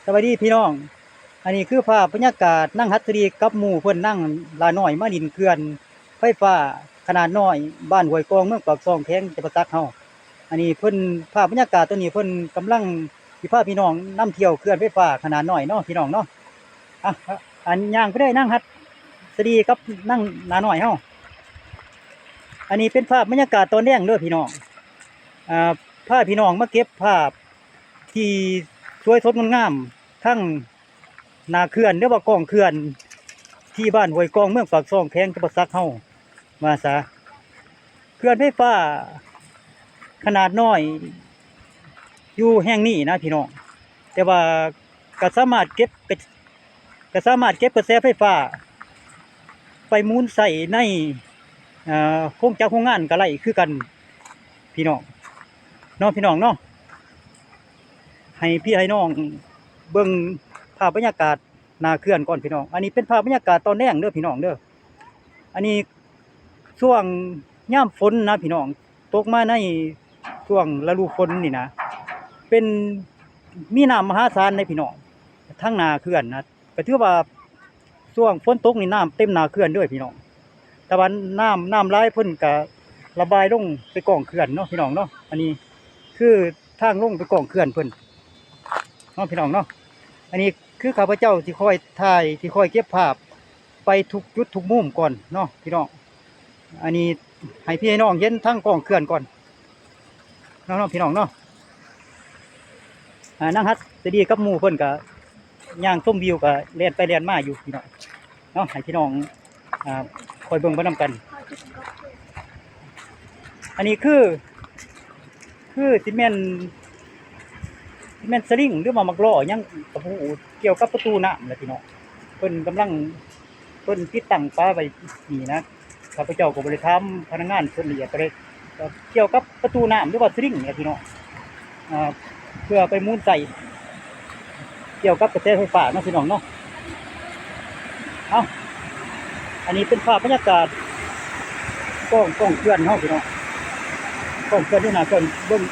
สวัสดีพี่น้องอันนี้คือภาพบรรยากาศนั่งหัตถรีกับหมู่เพิ่นนั่งลาน้อยมาดินเขื่อนไฟฟ้าขนาดน้อยบ้านห้วยกองเมืองปากซองแข้งจังหวัดตากเฮาอันนี้เพิ่นภาพบรรยากาศตัวนี้เพิ่นกำลังสิพาพี่น้องนำเที่ยวเขื่อนไฟฟ้าขนาดน้อยเนาะพี่น้องเนาะอ่ะอันย่างไปได้นั่งหัตถรีกับนั่งลาน้อยเฮาอันนี้เป็นภาพบรรยากาศตอนแรกเด้อพี่น้องพาพี่น้องมาเก็บภาพที่สวยสดงามๆทั้งนาเขื่อนหรือว่ากองเขื่อนที่บ้านห้วยกองเมืองปากซองแข้งจังหวัดตากเฮามาซะเขื่อนไฟฟ้าขนาดน้อยอยู่แห่งนี้นะพี่น้องแต่ว่าก็สามารถเก็บกระแสไฟฟ้าไปหมุนใส่ในโครงจักรโรงงานก็ได้คือกันพี่น้องเนาะพี่น้องเนาะให้พี่ให้น้องเบิ่งภาพบรรยากาศนาเขื่อนก่อนพี่น้องอันนี้เป็นภาพบรรยากาศตอนแรกเด้อพี่น้องเด้ออันนี้ช่วงยามฝนนะพี่น้องตกมาในช่วงฤดูฝนนี่นะเป็นมีน้ำมหาศาลในพี่น้องทั้งนาเขื่อนนะก็ถือว่าช่วงฝนตกนี่น้ำเต็มนาเขื่อนด้วยพี่น้องแต่ว่าน้ำไหลเพิ่นก็ระบายลงไปกองเขื่อนเนาะพี่น้องเนาะอันนี้คือทางลงไปกองเขื่อนเพิ่นเนาะพี่น้องเนาะอันนี้คือข้าพเจ้าที่คอยถ่ายที่คอยเก็บภาพไปทุกจุดทุกมุมก่อนเนาะพี่น้องอันนี้ให้พี่ให้น้องเห็นทั้งกองเขื่อนก่อนเนาะพี่น้องเนาะนั่งฮัดจะดีกับหมู่เพิ่นก็ย่างส้มวิวก็เลียนไปเลียนมาอยู่พี่น้องเนาะให้พี่น้องคอยเบิ่งไปนำกันอันนี้คือซีเมนต์สลิงหรือว่ามักล้อยังกับผู้เกี่ยวกับประตูน้ำแหละพี่น้องเพิ่นกำลังเพิ่นติดตั้งป้าไว้นี่นะข้าพเจ้าก็บ่ได้ถามพนักงานส่วนละเอียดก็เลยเกี่ยวกับประตูน้ำหรือว่าสลิงเนี่ยพี่น้องเพื่อไปหมุนใส่เกี่ยวกับกระแสไฟฟ้าเนาะพี่น้องเนาะอันนี้เป็นภาพบรรยากาศกล้องเขื่อนเฮาพี่น้องกล้องเขื่อนที่น่าเกินเบิ่ง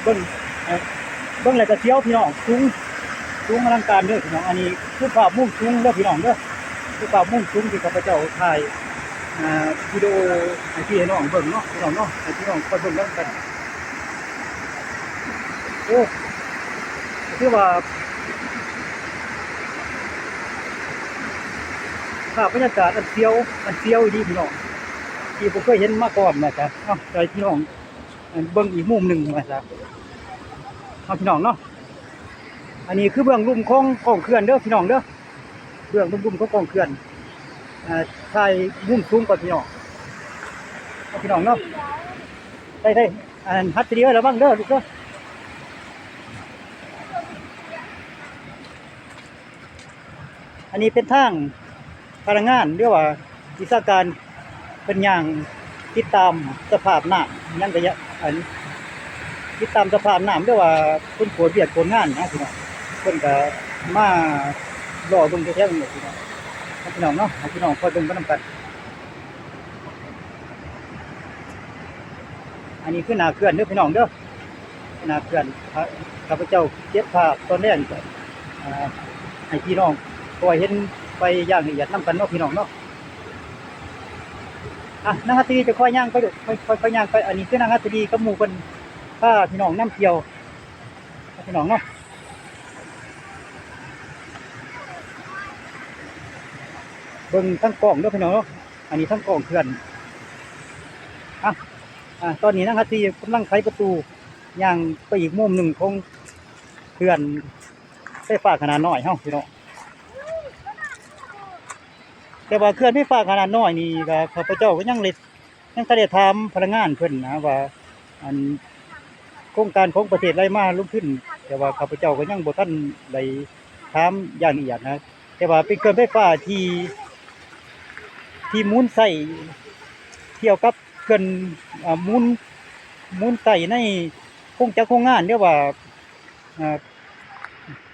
เบิ่งแล้วก็เที่ยวพี่น้องสูงอลังการเด้อพี่น้องอันนี้คือภาพมุมสูงเด้อพี่น้องเด้อคือภาพมุมสูงที่ข้าพเจ้าถ่ายวิดีโอให้พี่ให้น้องเบิ่งเนาะพี่น้องเนาะให้พี่น้องคอยเบิ่งแล้วกันโอ้คือว่าภาพบรรยากาศอันเซียวดีพี่น้องที่ผมเคยเห็นมาก่อนนะจ๊ะใจพี่น้องเบิ่งอีกมุมหนึ่งนะจ๊ะพี่น้องเนาะอันนี้คือเบื้องลุ่มของกองเขื่อนเด้อพี่น้องเด้อเบื้องลุ่มของกองเขื่อนถ่ายมุมสูงกว่าพี่น้องพี่น้องเนาะได้ฮัตเตอร์แล้วบ้างเด้อลูกเด้ออันนี้เป็นทางพนักงานเรียกว่าวิชาการเป็นอย่างติดตามสภาพน้ำยังระยะอันติดตามสภาพน้ำเรียกว่าคนผลเบียดผลงานนะพี่น้องเพิ่นก็มารอเบิ่งแท้ๆนี่พี่น้องพี่น้องเนาะพี่น้องคอยเบิ่งไปนำกันอันนี้คือนาเขื่อนเด้อพี่น้องเด้อนาเขื่อนข้าพเจ้าเก็บภาพตอนแรกให้พี่น้องคอยเห็นไปอย่างละเอียดนำกันเนาะพี่น้องเนาะนางฮัตตีจะค่อยย่างไปดูค่อยย่างไปอันนี้คือนางฮัตตีกับหมู่เพิ่นพาพี่น้องนำเที่ยวพี่น้องเนาะเบิ่งทั้งกล้องเด้อพี่น้องเนาะอันนี้ทั้งกล้องเขื่อนตอนนี้นางฮัตตีกำลังไขประตูย่างไปอีกมุมหนึ่งของเขื่อนไฟฟ้าขนาดน้อยเฮาพี่น้องแต่ว่าเขื่อนไฟฟ้าขนาดน้อยนี่ก็ข้าพเจ้าก็ยังได้ถามพนักงานเพิ่นนะว่าอันโครงการของประเทศไรมาลงขึ้นแต่ว่าข้าพเจ้าก็ยังบ่ทันได้ถามอย่างละเอียดนะแต่ว่าเป็นเขื่อนไฟฟ้าที่หมุนใส่เกี่ยวกับเขื่อนหมุนใส่ในโครงจักรโรงงานเรียกว่า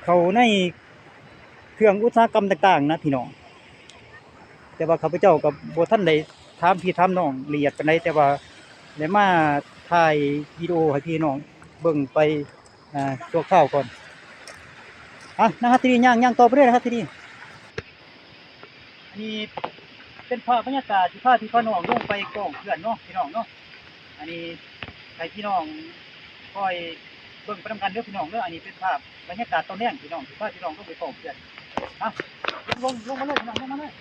เขาในเครื่องอุตสาหกรรมต่างๆนะพี่น้องแต่ว่าข้าพเจ้ากับบ่ทันได้ถามพี่ถามน้องละเอียดปานใดแต่ว่าได้มาถ่ายวิดีโอให้พี่น้องเบิ่งไปชั่วคราวก่อน นะครับทีนี้ย่างต่อไปเรื่อยนะครับทีนี้อันนี้เป็นภาพบรรยากาศที่พาพี่น้องลงไปกองเขื่อนเนาะพี่น้องเนาะอันนี้ให้พี่น้องคอยเบิ่งไปทำกันเด้อพี่น้องเด้ออันนี้เป็นภาพบรรยากาศตอนแรกพี่น้องที่พาพี่น้องลงไปกองเขื่อนลงมาเลยพี่น้องลงมาเลย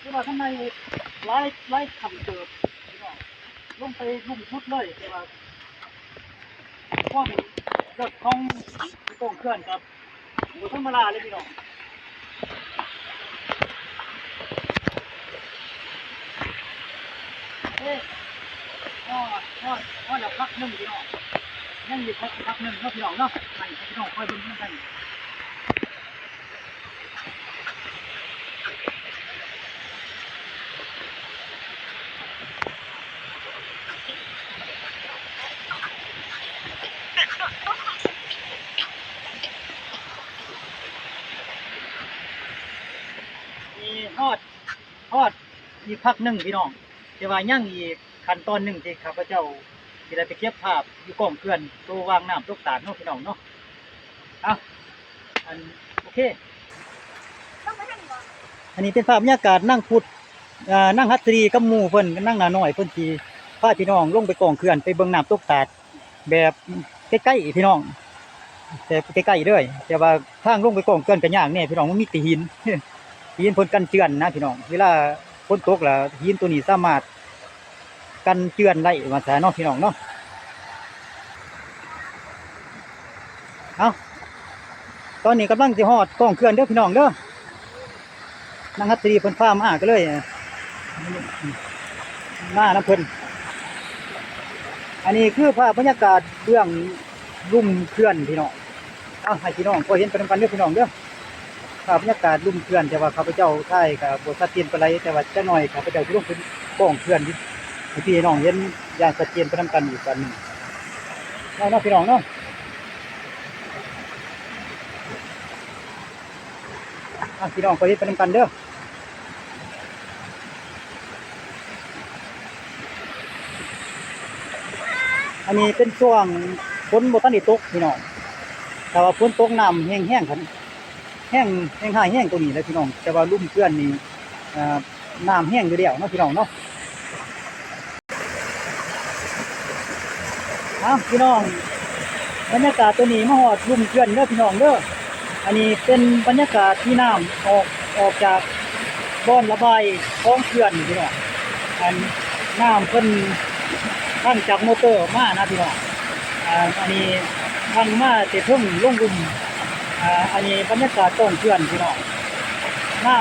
คือว่าข้างในหลายคำเติบพี่น้องลงไปลุ่มชุดเลยแต่ว่าความรถของกองเขื่อนครับบ่ธรรมดาเลยพี่น้องพอแล้วพักหนึ่งพี่น้องยังอยู่พักหนึ่งเนาะพี่น้องเนาะให้พี่น้องคอยเบิ่งกันมีฮอดอีกพักหนึ่งพี่น้องแต่ว่ายังอีกขั้นตอนหนึ่งที่ข้าพเจ้าที่ได้ไปเก็บภาพอยู่กองเขื่อนตัววางน้ำตกตาดเนาะพี่น้องเนาะโอเคอันนี้เป็นภาพบรรยากาศนั่งพุดนั่งฮัตตรีกับหมู่เพิ่นนั่งหนาหน่อยเพิ่นที่พาพี่น้องลงไปกองเขื่อนไปเบิ่งน้ำตกตาดแบบใกล้ๆพี่น้องแต่ใกล้ๆเด้อแต่ว่าทางลงไปกองเขื่อนก็ยากแน่พี่น้องมันมีแต่หินหินเพิ่นกันเจือนนะพี่น้องเวลาฝนตกแล้วหินตัวนี้สามารถกันเจือนได้ว่าซะเนาะพี่น้องเนาะตอนนี้กำลังสิฮอดกองเขื่อนเด้อพี่น้องเด้อนางฮัตตรีเพิ่นพามาก็เลยมาน้ำเพิ่นอันนี้คือภาพบรรยากาศเบื้องลุ่มเขื่อนพี่น้องให้พี่น้องพอเห็นไปนำกันเด้อพี่น้องเด้อภาพบรรยากาศลุ่มเขื่อนแต่ว่าข้าพเจ้าถ่ายก็บ่ชัดเจนปานใดแต่ว่าจักหน่อยข้าพเจ้าสิลงไปกองเขื่อนให้พี่น้องเห็นอย่างชัดเจนไปนำกันอีกกันนึงเนาะพี่น้องเนาะพี่น้องพอเห็นไปนำกันเด้ออันนี้เป็นช่วงฝนบ่ทันได้ตกพี่น้องแต่ว่าฝนตกน้ำแห้งๆครับแห้งหายแห้งตัวนี้เลยพี่น้องแต่ว่าลุ่มเขื่อนนี่น้ำแห้งอยู่แล้วเนาะพี่น้องเนาะพี่น้องบรรยากาศตัวนี้มาฮอดลุ่มเขื่อนเด้อพี่น้องเด้ออันนี้เป็นบรรยากาศที่น้ำออกจากบ่อนระบายของเขื่อนพี่น้องอันน้ำเพิ่นทั้งจากมอเตอร์มานะพี่น้องอันนี้ทั้งมาแต่เพิ่งลงลุ่มอันนี้บรรยากาศต้องเขื่อนพี่น้องน้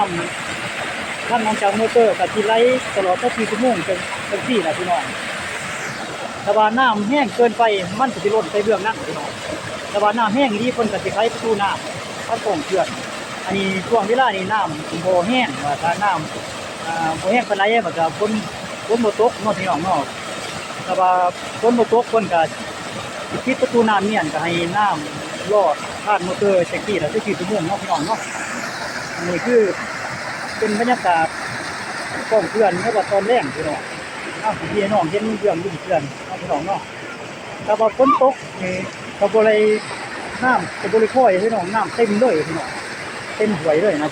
ำทั้งจากมอเตอร์กับที่ไหลตลอด24 ชั่วโมงเป็นที่นะพี่น้องแต่ว่าน้ำแห้งเกินไปมันจะล้นไปเบื้องนั่นพี่น้องแต่ว่าน้ำแห้งนี้เพิ่นก็สิใช้ประตูน้ำทั้งต้องเขื่อนอันนี้ช่วงเวลานี้น้ำบ่แห้งว่าถ้าน้ำบ่แห้งปานใดมันก็ฝนบ่ตกเนาะพี่น้องเนาะแต่ว่าฝนบ่ตกเพิ่นก็ปิดประตูน้ำเนี่ยก็ให้น้ำรอดผ่านมอเตอร์จักกี้แล้ว24 ชั่วโมงเนาะพี่น้องเนาะอันนี้คือเป็นบรรยากาศของเขื่อนในว่าตอนแรกพี่น้องพี่น้องเห็นเรื่องลุ่มเขื่อนเนาะพี่น้องเนาะแต่ว่าฝนตกนี่ก็บ่ได้น้ำก็บ่ได้ค่อยพี่น้องน้ำเต็มเลยพี่น้องเต็มห้วยเลยนะ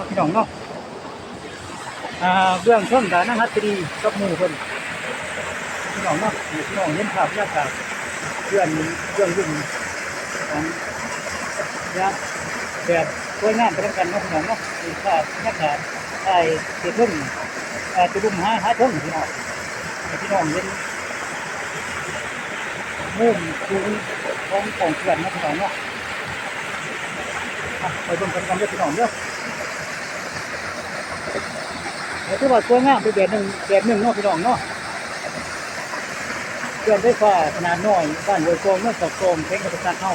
พี่น้องเนาะเบื้องต้นก็นั่งฮัตตรีกับหมู่เพิ่นพี่น้องเนาะพี่น้องเห็นภาพบรรยากาศเขื่อนลุ่มของยะแบบสวยงามไปด้วยกันเนาะพี่น้องเนาะมีภาพบรรยากาศได้เกิดขึ้นจะลุ่มหาทุ่งพี่น้องพี่น้องเห็นมุมสูงของเขื่อนเนาะพี่น้องเนาะไปเบิ่งกันเด้อพี่น้องเด้อถือว่าสวยงามเป็นแบบหนึ่งเนาะพี่น้องเนาะเขื่อนไฟฟ้าขนาดน้อยบ้านห้วยโป่งเมืองปากซองแขวงกระสังเฮา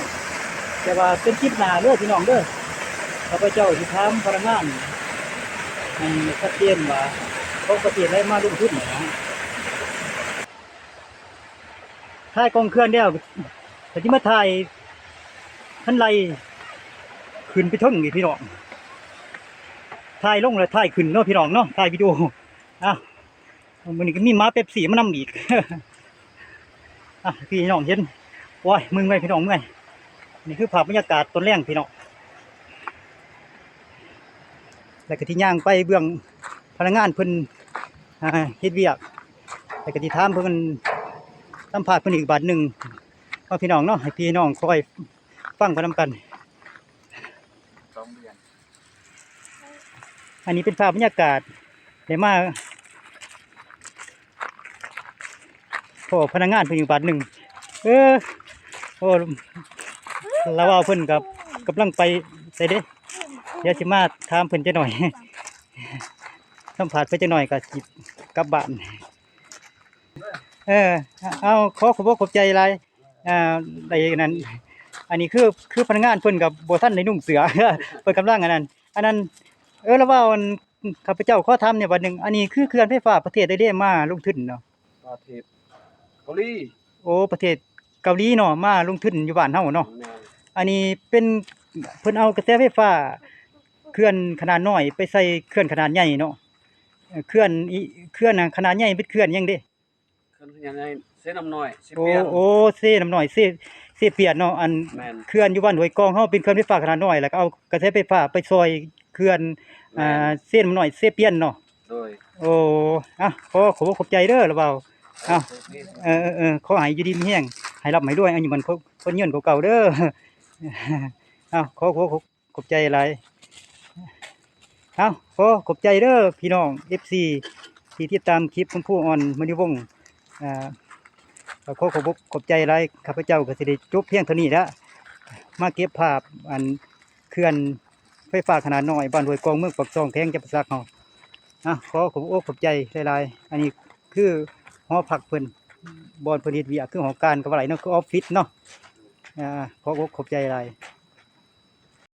แต่ว่าเป็นคลิปหน้าเด้อพี่น้องเด้อข้าพเจ้าสิถามพนักงานให้ชัดเจนว่าของประเทศใดมาลงทุนนะถ่ายกองเขื่อนแล้วแต่ที่มาถ่ายทันไรขึ้นไปถึงนี่พี่น้องถ่ายลงแล้วถ่ายขึ้นเนาะพี่น้องเนาะถ่ายวิดีโอมื้อนี้ก็มีม้าเป๊ปซี่มานำอีก พี่น้องเห็นโอ้ยมึงไว้พี่น้องเมื่อยนี่คือภาพบรรยากาศต้นแรงพี่น้องแล้วก็ที่ย่างไปเบื้องพนักงานเพิ่นเฮ็ดเวียกแล้วก็ที่ถามเพิ่นสัมภาษณ์เพิ่นอีกบาทหนึงว่าพี่น้องเนาะให้พี่น้องคอยฟังไปนำกันอันนี้เป็นภาพบรรยากาศได้มาพอพนักงานเพิ่นอีกบาทหนึงโอ้เราว่าเพิ่นกับกำลังไปใส่เด้เดี๋ยวสิมาถามเพิ่นจักหน่อยสัมภาษณ์เพิ่นจักหน่อยก็สิกลับบ้านเอาขอบใจหลายได้นั้นอันนี้คือพนักงานเพิ่นกับบ่ทันได้นุ่งเสื้อ เพิ่นกำลังอันนั้นแล้วว่าอันข้าพเจ้าขอถามเนี่ยบัดหนึงอันนี้คือเขื่อนไฟฟ้าประเทศใดเด้มาลงทุนเนาะประเทศเกาหลีโอ้ประเทศเกาหลีเนาะมาลงทุนอยู่บ้านเฮาเนาะแม่นอันนี้เป็นเพิ่นเอากระแสไฟฟ้าเขื่อนขนาดน้อยไปใส่เขื่อนขนาดใหญ่เนาะเขื่อนน่ะขนาดใหญ่เป็นเขื่อนหยังเด้ขึ้นยังไงเส้นน้ำน้อยสิโอ้เปียนเซน้ำน้อยเซเปียนเนาะอันแม่นเขื่อนอยู่บ้านห้วยกองเฮาเป็นเขื่อนไฟฟ้าขนาดน้อยแล้วก็เอากระแสไฟฟ้าไปซอยเขื่อนเซน้ำน้อยเซเปียนเนาะโดยโอ้ขอบใจเด้อล่ะเบาอ้าวขอให้อยู่ดีมีแรงให้ร่ำให้รวยอายุมันคนยืนเก่าๆเด้ออ้าวขอบใจหลายอ้าวขอบใจเด้อพี่น้อง FC ที่ติดตามคลิปของผู้อ่อนมณีวงศ์อ่าขอบใจหลายข้าพเจ้าก็สิได้จบเพียงเท่านี้แล้วมาเก็บภาพอันเขื่อนไฟฟ้าขนาดน้อยบ้านห้วยกองเมืองปากซองแข้งจังหวัดสระแก้วขอบใจหลายๆอันนี้คือหอพักเพิ่นบอนเพิ่นเฮ็ดเวียกคือหอการกับว่าไหลเนาะคือออฟฟิศเนาะขอบใจหลาย